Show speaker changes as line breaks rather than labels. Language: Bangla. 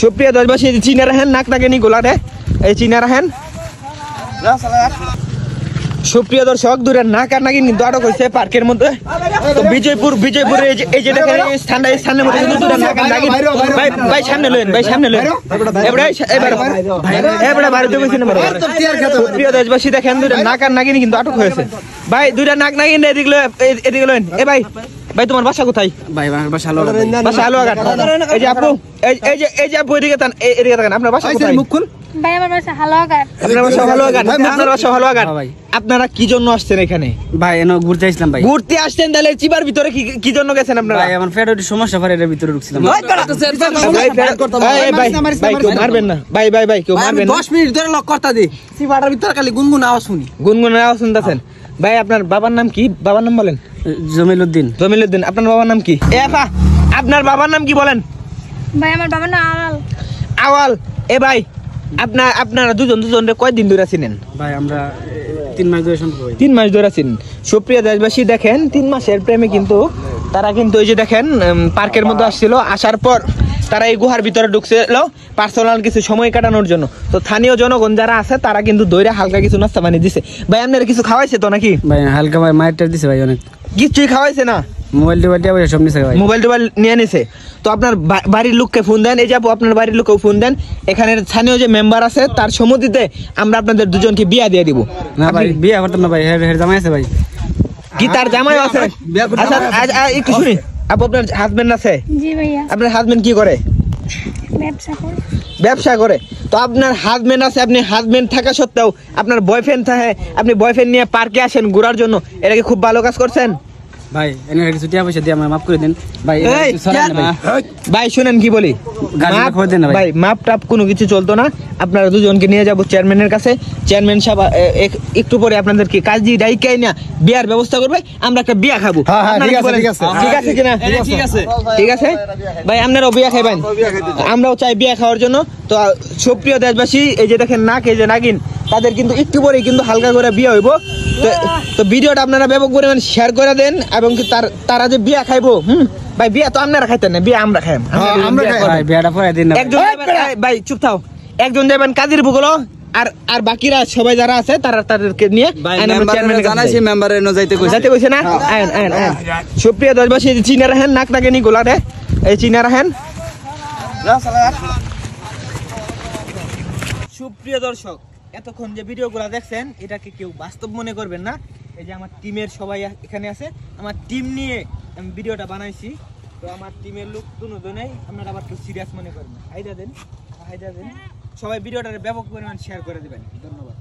সুপ্রিয় দেশবাসী, চীনা রাখেন নাক নাকে নি গোলা দেয় এই চীনা রাখেন। সুপ্রিয় দর্শক, দূরে নাক আর নাকি কিন্তু আটক হয়েছে পার্কের মধ্যে। তো বিজয়পুরে এই যে দেখেন স্থানের মধ্যে কিন্তু দূরে নাক আর নাকি ভাই সামনে লইন, ভাই সামনে লইন। এবারে বাড়িতে গেছি না। সুপ্রিয় দেশবাসী, দেখেন দূরে নাক আর নাকি কিন্তু আটক হয়েছে। ভাই দুইটা নাক নাকি এদিকে লইন। এ ভাই ভাই তোমার বাসা কোথায়? ভাই বাসা আলোয়াঘাট। এই যে আপু, এই যে আপু এদিকে তাকান। আপনার বাসা কোথায়? মুখুন
ভাই আমার বাসা হালুয়াঘাট।
আপনার বাসা হালুয়াঘাট? আপনার বাসা হালুয়াঘাট। আপনারা কি জন্য আসছেন এখানে?
ভাই ঘুরতে আসলাম। ভাই
ঘুরতে আসছেন? তাহলে চিবার ভিতরে কি জন্য গেছেন আপনারা?
ভাই আমার পেটের সমস্যা, এর ভিতরে ঢুকছিলাম।
ভাই কেউ মারবেন না। ভাই কেউ মারবেন না।
10 মিনিট ধরে লক করতা দি চিবাটার ভিতরে খালি গুনগুন আওয়াজ শুনি।
গুনগুন আওয়াজ শুনতেছেন? ভাই আপনার বাবার নাম কি? বাবার নাম বলেন।
জমিলউদ্দিন।
আপনার বাবার নাম কি? আপনার বাবার নাম কি বলেন?
ভাই আমার বাবার নাম
আওয়াল। এ ভাই আপনারা দুজন কয়দিন ধরে চিনেন?
ভাই আমরা 3 মাস ধরে সম্পর্ক।
3 মাস ধরে চিনেন। সুপ্রিয় দেশবাসী, দেখেন 3 মাসের প্রেমে কিন্তু তারা কিন্তু ওই যে দেখেন পার্কের মধ্যে আসছিল। আসার পর তারা এই গুহার ভিতরে ঢুকছিল পার্সোনাল কিছু সময় কাটানোর জন্য। তো স্থানীয় জনগণ যারা আছে তারা কিন্তু দইরা হালকা কিছু নাস্তা বানিয়ে দিছে। ভাই আপনারা কিছু খাওয়াইছে তো নাকি?
ভাই হালকা ভাই মাইরটা দিছে ভাই, অনেক
কিছুই খাওয়াইছে না।
মোবাইল সব নিছে ভাই।
মোবাইল নিয়ে নিছে। তো আপনার বাড়ির লোককে ফোন দেন। এই যে আপনার বাড়ির লোককেও ফোন দেন। এখানে স্থানীয় যে মেম্বার আছে তার সম্মতিতে আমরা আপনাদের দুজনকে বিয়া দিয়ে দিব।
না ভাই বিয়া করতাম না ভাই, হের জামাই আছে ভাই।
কি তার জামাই আছে? আচ্ছা একটু শুনি। আপনার হাজবেন্ড আছে?
জি ভাইয়া।
আপনার হাজবেন্ড কি করে? ব্যবসা করে। তো আপনার হাজবেন্ড আছে, আপনি হাজবেন্ড থাকা সত্ত্বেও আপনার বয়ফ্রেন্ড থাকে, আপনি বয়ফ্রেন্ড নিয়ে পার্কে আসেন ঘোরার জন্য। এটা কি খুব ভালো কাজ করছেন?
ভাই এনে কিছু টাকা পয়সা দিয়ে আমায় মাফ করে দেন ভাই।
ভাই শুনেন কি বলি, ভাই মাপ টাপ কোনো কিছু চলতো না। আপনারা দুজনকে নিয়ে যাবো চেয়ারম্যানের কাছে। চেয়ারম্যান সাহেব একটু পরে আপনাদেরকে কাজী ডাইকাই না বিয়ার ব্যবস্থা করবে। আমরা একটা বিয়া খাবো। ঠিক আছে কিনা? ঠিক আছে ভাই, আপনারাও বিয়া খাইবেন, আমরাও চাই বিয়া খাওয়ার জন্য। তো সুপ্রিয় দেশবাসী, এই যে দেখেন নাক, এই যে নাগিন, তাদের কিন্তু একটু পরে কিন্তু হালকা করে বিয়ে হইব। তো ভিডিওটা আপনারা ব্যাপক পরিমাণ শেয়ার করে দেন। এবং কি তারা যে বিয়া খাইবো, ভাই বিয়া তো আপনারা খাইতেন না, বিয়া আমরা খাইম। ভাই চুপ থাও। একজন যাবেন কাজীর ভূগোল, আর বাকিরা সবাই যারা আছে তাদেরকে নিয়ে যাইতে কইছে না। সুপ্রিয় দেশবাসী, চীনা রাখেন নাক নাকে নি গোলা দেয় এই চীনা রাখেন। সুপ্রিয় দর্শক, এতক্ষণ যে ভিডিওগুলো দেখছেন এটাকে কেউ বাস্তব মনে করবেন না। এই যে আমার টিমের সবাই এখানে আছে, আমার টিম নিয়ে আমি ভিডিওটা বানাইছি। তো আমার টিমের লোক দুজনেই আপনারা আবার একটু সিরিয়াস মনে করবেন। হাইদা দেন সবাই ভিডিওটার ব্যাপক পরিমাণ শেয়ার করে দেবেন। ধন্যবাদ।